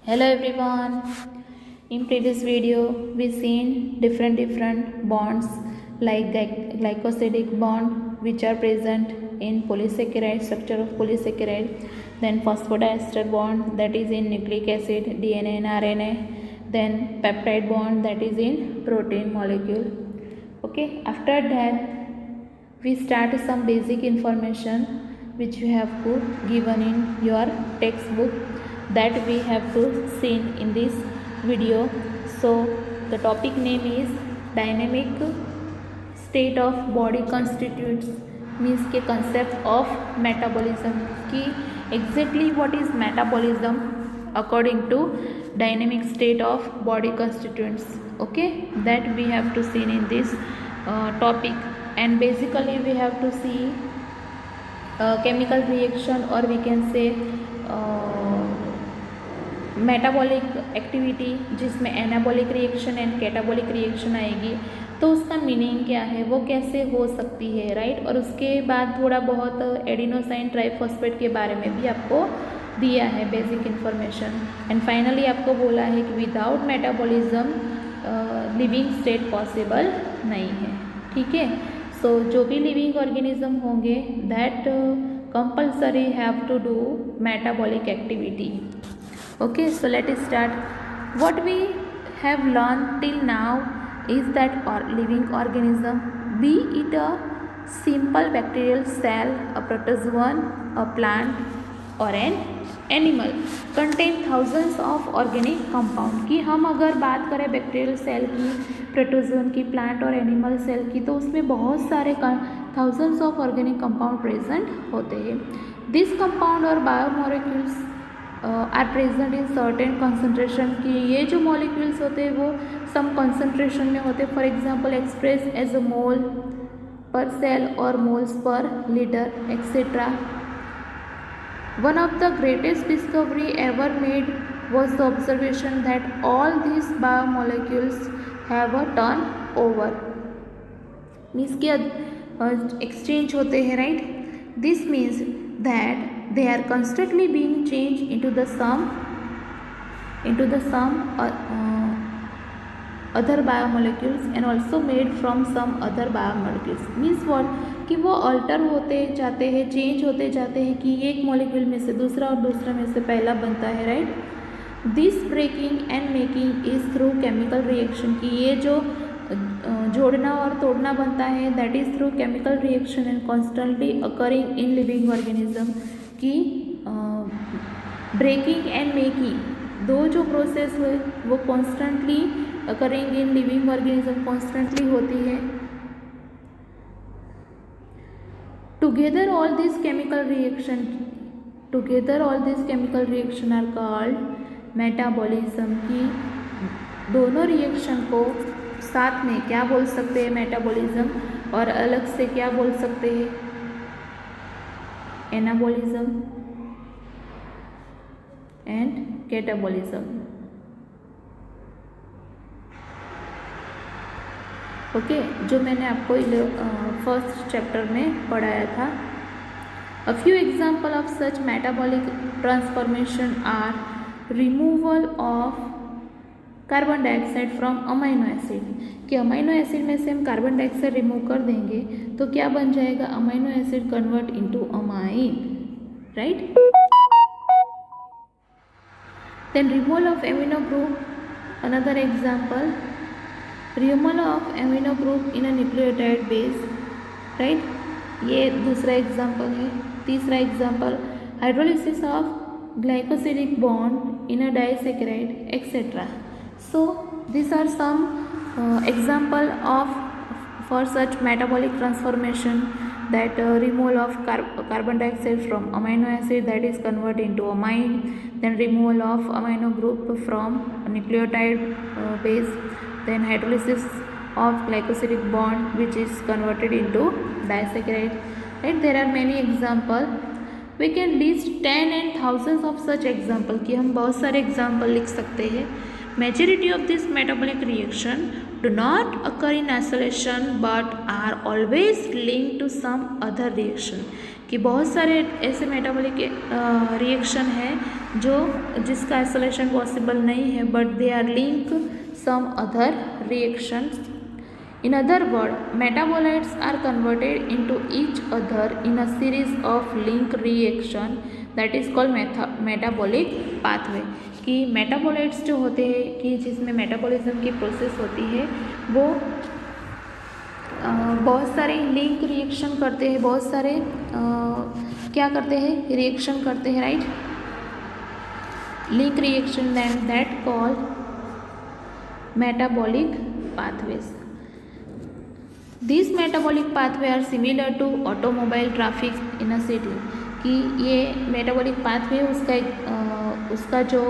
Hello everyone. In previous video we seen different bonds like glycosidic bond which are present in polysaccharide structure of polysaccharide, then phosphodiester bond that is in nucleic acid, DNA and RNA, then peptide bond that is in protein molecule. Okay, after that we start some basic information which you have to given in your textbook that we have to seen in this video. So the topic name is dynamic state of body constitutes, means के concept of metabolism कि exactly what is metabolism according to dynamic state of body constituents. Okay, that we have to see in this topic, and basically we have to see chemical reaction or we can say metabolic activity जिसमें anabolic reaction and catabolic reaction आएगी, तो उसका meaning क्या है, वो कैसे हो सकती है, राइट। और उसके बाद थोड़ा बहुत एडिनोसाइन ट्राइफॉस्फेट के बारे में भी आपको दिया है बेसिक इन्फॉर्मेशन। एंड फाइनली आपको बोला है कि without metabolism living state possible नहीं है, ठीक है। सो जो भी लिविंग ऑर्गेनिज्म होंगे that compulsory have to do metabolic activity. Okay, so let us start. What we have learned till now is that living organism, be it a simple bacterial cell, a protozoan, a plant or an animal, contain thousands of organic compound। कि हम अगर बात करें bacterial cell की, protozoan की, plant और animal cell की, तो उसमें बहुत सारे thousands of organic compound present होते हैं। दिस कंपाउंड और biomolecules are present in certain concentration की ये जो मॉलिक्यूल्स होते हैं वो सम कंसनट्रेशन में होते हैं। For example express as a mole per cell और moles per litre etcetera. One of the greatest discovery ever made was the observation that all these biomolecules have a turnover, means कि exchange होते हैं, right. This means that they are constantly being changed into the some other biomolecules and also made from some other biomolecules। means what कि वो alter होते जाते हैं, change होते जाते हैं कि एक मॉलिक्यूल में से दूसरा और दूसरा में से पहला बनता है, right. This breaking and making is through chemical reaction कि ये जो जोड़ना और तोड़ना बनता है that is through chemical reaction and constantly occurring in living organism की ब्रेकिंग एंड मेकिंग दो जो प्रोसेस हुए वो constantly occurring in living organism constantly होती है। Together all this chemical reaction are called metabolism की दोनों रिएक्शन को साथ में क्या बोल सकते हैं, मेटाबॉलिज्म, और अलग से क्या बोल सकते हैं, एनाबॉलिज्म एंड कैटाबॉलिज्म। ओके, जो मैंने आपको फर्स्ट चैप्टर में पढ़ाया था। A few example of such metabolic transformation are removal of carbon dioxide from amino acid कि अमाइनो एसिड में से हम कार्बन डाइऑक्साइड रिमूव कर देंगे तो क्या बन जाएगा, amino acid convert into amine, right. Then removal of amino group, another example, removal of amino group in a nucleotide base, right. ये दूसरा एग्जांपल है। तीसरा example, hydrolysis of glycosidic bond in a disaccharide etcetera. So these are some example of for such metabolic transformation that removal of carbon dioxide from amino acid that is converted into amine, then removal of amino group from nucleotide base, then hydrolysis of glycosidic bond which is converted into disaccharide, right। There are many example, we can list 10 and thousands of such example कि हम बहुत सारे example लिख सकते हैं। Majority of this metabolic reaction do not occur in isolation but are always linked to some other reaction कि बहुत सारे ऐसे मेटाबॉलिक रिएक्शन है जो जिसका आइसोलेशन पॉसिबल नहीं है, but they are link some other reactions. In other words, metabolites are converted into each other in a series of link reaction that is called metabolic pathway. कि metabolites जो होते हैं कि जिसमें मेटाबॉलिज्म की process होती है वो बहुत सारे लिंक रिएक्शन करते हैं, बहुत सारे क्या करते हैं, रिएक्शन करते हैं, right. Link reaction that call metabolic pathways. These metabolic pathway are similar to automobile traffic in a city. कि ये metabolic pathway उसका जो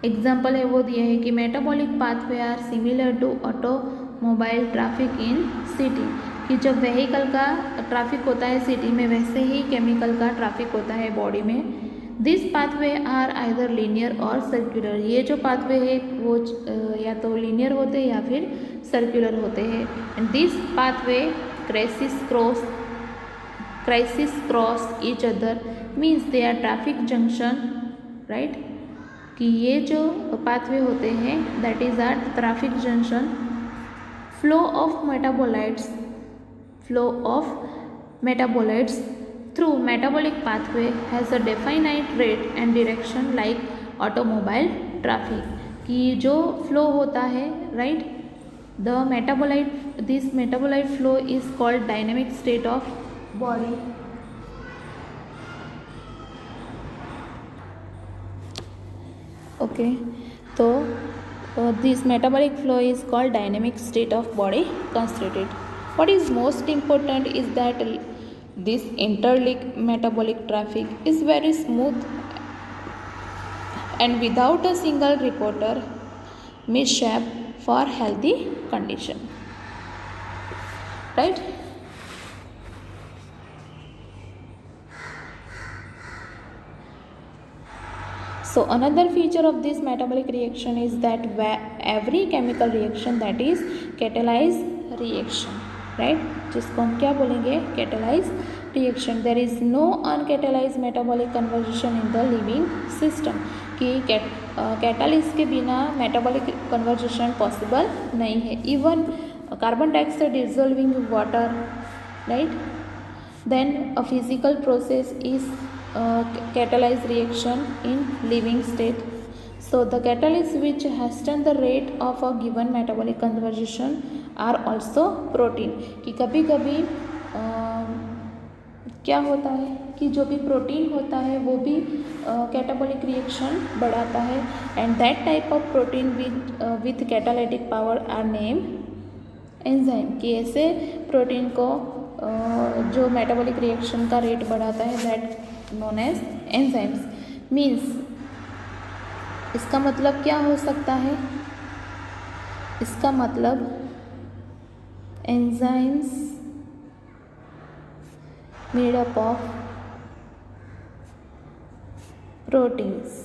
एग्जाम्पल है वो दिया है कि metabolic pathway are similar to automobile traffic in city. कि जब व्हीकल का ट्रैफिक होता है सिटी में वैसे ही केमिकल का ट्रैफिक होता है बॉडी में. This pathway are either linear और सर्कुलर. ये जो पाथवे है वो या तो लीनियर होते हैं या फिर सर्कुलर होते हैं. And this pathway criss-cross each other means they are traffic junction, right. कि ये जो पाथवे होते हैं that is are traffic junction. Flow of metabolites through metabolic pathway has a definite rate and direction like automobile traffic. कि जो flow होता है, right, this metabolite flow is called dynamic state of body. Okay, so this metabolic flow is called dynamic state of body constituted. What is most important is that this interlinked metabolic traffic is very smooth and without a single reporter mishap for healthy condition, right. So another feature of this metabolic reaction is that every chemical reaction that is catalyzed reaction, right, जिसको हम क्या बोलेंगे, catalyzed reaction. There is no uncatalyzed metabolic conversion in the living system. कि catalyst के बिना metabolic conversion possible नहीं है. Even carbon dioxide dissolving water, right. Then a physical process is catalyzed reaction in living state. So the catalysts which hasten the rate of a given metabolic conversion are also protein. कि कभी कभी क्या होता है कि जो भी protein होता है वो भी कैटाबॉलिक रिएक्शन बढ़ाता है. And that type of protein with catalytic power are name enzyme. कि ऐसे प्रोटीन को जो मेटाबॉलिक रिएक्शन का रेट बढ़ाता है that known as enzymes. Means इसका मतलब क्या हो सकता है, इसका मतलब enzymes made up of proteins,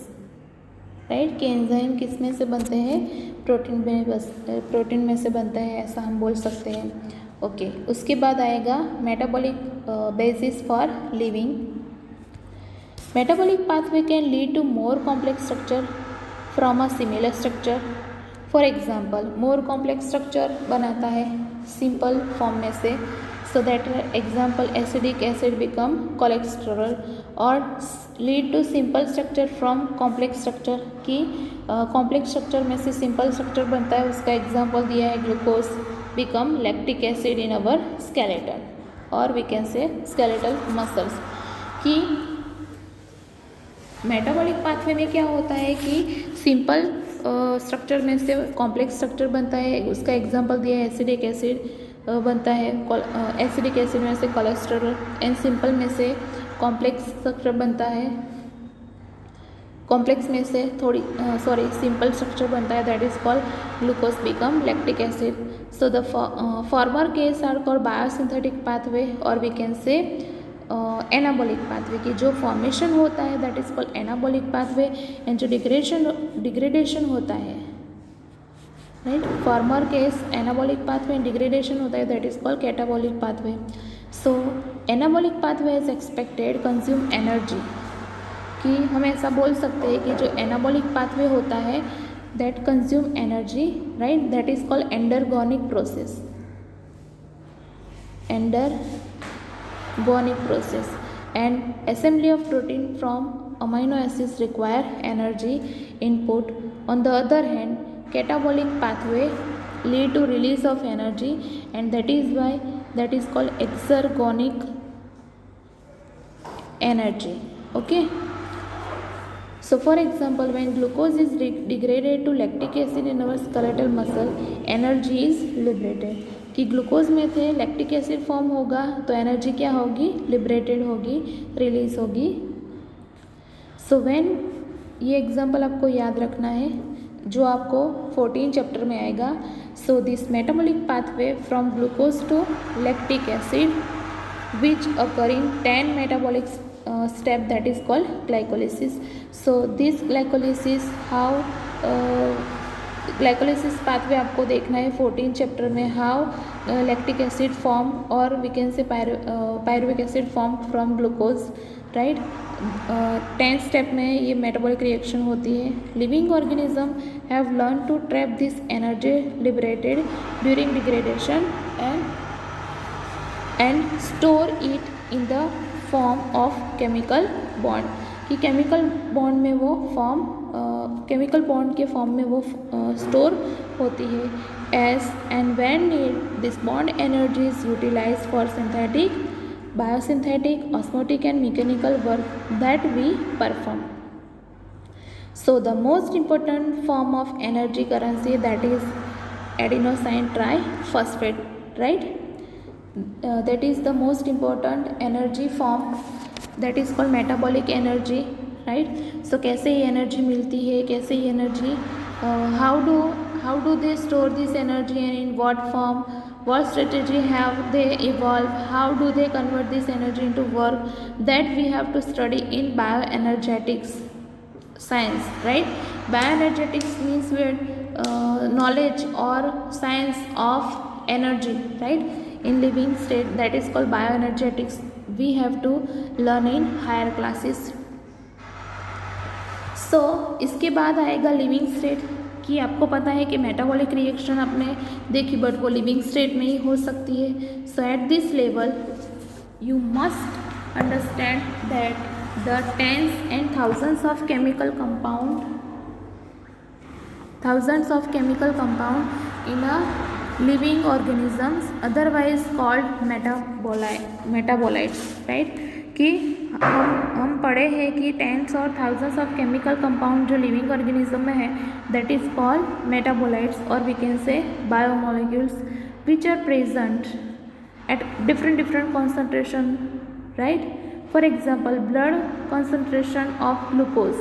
right. कि एंजाइम किस में से बनते हैं, प्रोटीन में से बनता है, ऐसा हम बोल सकते हैं. ओके, उसके बाद आएगा metabolic basis for living. Metabolic pathway can lead to more complex structure from a similar structure. For example, more complex structure बनाता है simple form में से. So that example acetic acid become cholesterol or lead to simple structure from complex structure. कि complex structure में से simple structure बनता है, उसका example दिया है glucose become lactic acid in our skeleton or we can say skeletal muscles. कि metabolic pathway में क्या होता है कि सिंपल स्ट्रक्चर में से कॉम्प्लेक्स स्ट्रक्चर बनता है, उसका एग्जांपल दिया है एसिडिक एसिड बनता है, एसिडिक एसिड में से कोलेस्ट्रॉल. एंड सिंपल में से कॉम्प्लेक्स स्ट्रक्चर बनता है, कॉम्प्लेक्स में से सिंपल स्ट्रक्चर बनता है that is called glucose become lactic acid. So the former case are called biosynthetic pathway और we can say anabolic pathway. की जो फॉर्मेशन होता है that is called anabolic pathway. And जो डिग्रेडेशन होता है, right, former case anabolic pathway and degradation होता है that is called catabolic pathway. So anabolic pathway is expected consume energy कि हम ऐसा बोल सकते हैं कि जो एनाबॉलिक पाथवे होता है that consume energy, right, that is called endergonic process, endergonic process, and assembly of protein from amino acids require energy input. On the other hand, catabolic pathway lead to release of energy, and that is why that is called exergonic energy. Okay, so for example, when glucose is degraded to lactic acid in our skeletal muscle, energy is liberated. कि glucose में थे lactic acid form होगा तो energy क्या होगी, liberated होगी, release होगी. So when, ये एग्जांपल आपको याद रखना है जो आपको 14 चैप्टर में आएगा. So this metabolic pathway from glucose to lactic acid which occur in 10 metabolic step, that is called glycolysis. So this glycolysis, how glycolysis pathway आपको देखना है 14 चैप्टर में. हाउ लैक्टिक एसिड फॉर्म और we can say pyruvic acid form from glucose, right. 10 step में ये metabolic reaction होती है. Living organism have learn to trap this energy liberated during degradation and store it in the form of chemical bond. कि chemical bond में वो form, chemical bond के form में वो स्टोर होती है. As and when need this bond energy is utilise for synthetic, biosynthetic, osmotic and mechanical work that we perform. So the most important form of energy currency that is adenosine triphosphate, right. That is the most important energy form, that is called metabolic energy, right. So कैसे ये energy मिलती है, कैसे ये energy, how do they store this energy and in what form, what strategy have they evolved, how do they convert this energy into work, that we have to study in bioenergetics science, right. Bioenergetics means knowledge or science of energy, right, in living state, that is called bioenergetics. We have to learn in higher classes. So इसके बाद आएगा living state. कि आपको पता है कि metabolic reaction आपने देखी बट वो लिविंग स्टेट में ही हो सकती है. So at this level you must understand that the tens and thousands of chemical compound in a living organisms otherwise called metabolites, right. कि हम पढ़े हैं कि टेंस और थाउजेंड्स ऑफ केमिकल कंपाउंड जो लिविंग ऑर्गेनिज्म में है दैट इज कॉल्ड मेटाबोलाइट्स, और we can say biomolecules which are present at different concentration, right. For example blood concentration of glucose,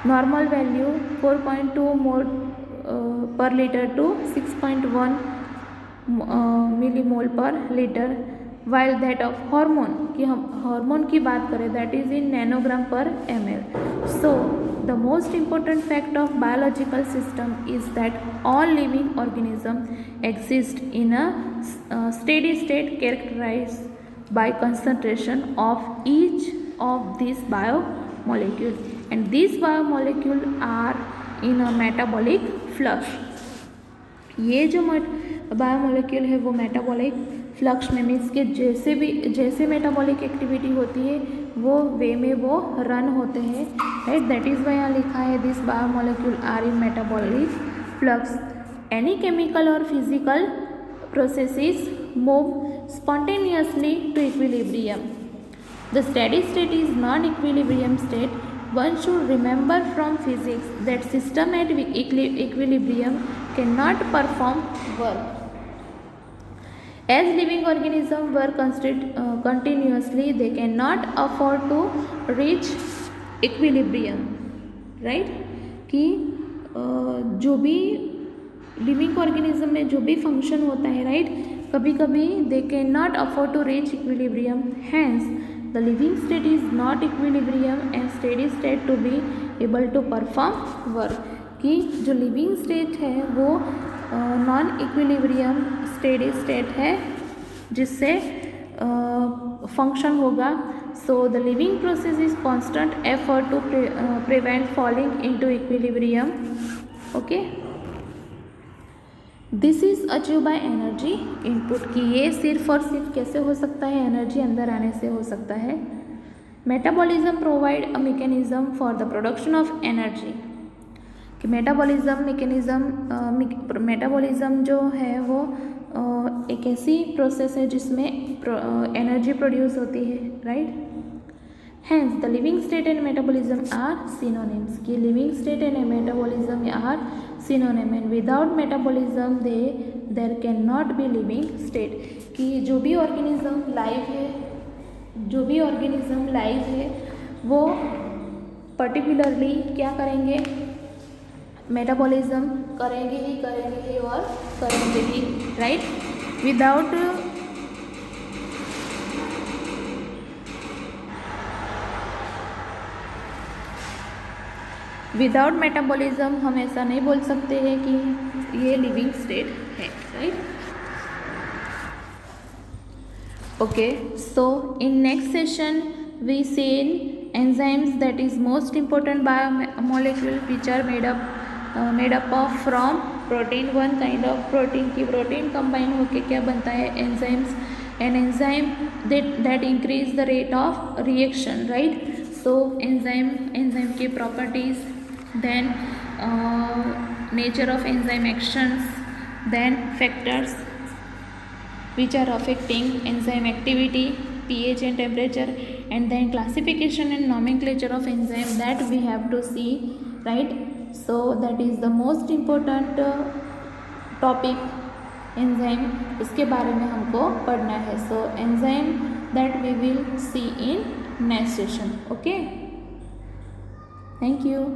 normal value 4.2 mole per liter to 6.1 millimole per litre, while that of hormone, कि हम hormone की बात करें that is in nanogram पर ml. So the most important fact of biological system is that all living organisms exist in a steady state characterized by concentration of each of these biomolecules, and these biomolecules are in a metabolic flux. ये जो biomolecule है वो metabolic flux में means के जैसे metabolic activity होती है वो वे में वो रन होते हैं, राइट. दैट इज़ वाई यहाँ लिखा है this biomolecule are in metabolic flux. Any chemical or physical processes move spontaneously to equilibrium. The steady state is non equilibrium state. One should remember from physics that system at equilibrium cannot perform work. As living organisms work continuously, they cannot afford to reach equilibrium, right. कि जो भी living organism में जो भी function होता है, right, कभी कभी they can not afford to reach equilibrium. Hence the living state is not equilibrium and steady state to be able to perform work. कि जो लिविंग स्टेट है वो नॉन इक्विलिब्रियम स्टेडी स्टेट है जिससे फंक्शन होगा So the living process is constant effort to prevent falling into equilibrium. Okay. This is achieve by energy input की ये सिर्फ और सिर्फ कैसे हो सकता है, एनर्जी अंदर आने से हो सकता है. Metabolism provide a mechanism for the production of energy. कि मेटाबॉलिज्म जो है वो एक ऐसी प्रोसेस है जिसमें एनर्जी प्रोड्यूस होती है, right. Hence, the living state and metabolism are synonyms. कि living state and metabolism are synonym, and without metabolism there cannot be living state. कि जो भी ऑर्गेनिज्म लाइव है वो पर्टिकुलरली क्या करेंगे, मेटाबॉलिज्म करेंगे ही और करेंगे ही, राइट. विदाउट मेटाबॉलिज्म हम ऐसा नहीं बोल सकते हैं कि ये लिविंग स्टेट है, right. Okay, so in next session we seen enzymes that is most important biomolecule which are made up of from protein, one kind of protein. की प्रोटीन कंबाइन होके क्या बनता है, enzymes. An enzyme that increase the rate of reaction, right. So enzyme की properties, then nature of enzyme actions, then factors which are affecting enzyme activity, pH and temperature, and then classification and nomenclature of enzyme that we have to see, right. So that is the most important topic, enzyme. उसके बारे में हमको पढ़ना है. So enzyme that we will see in next session. Okay, thank you.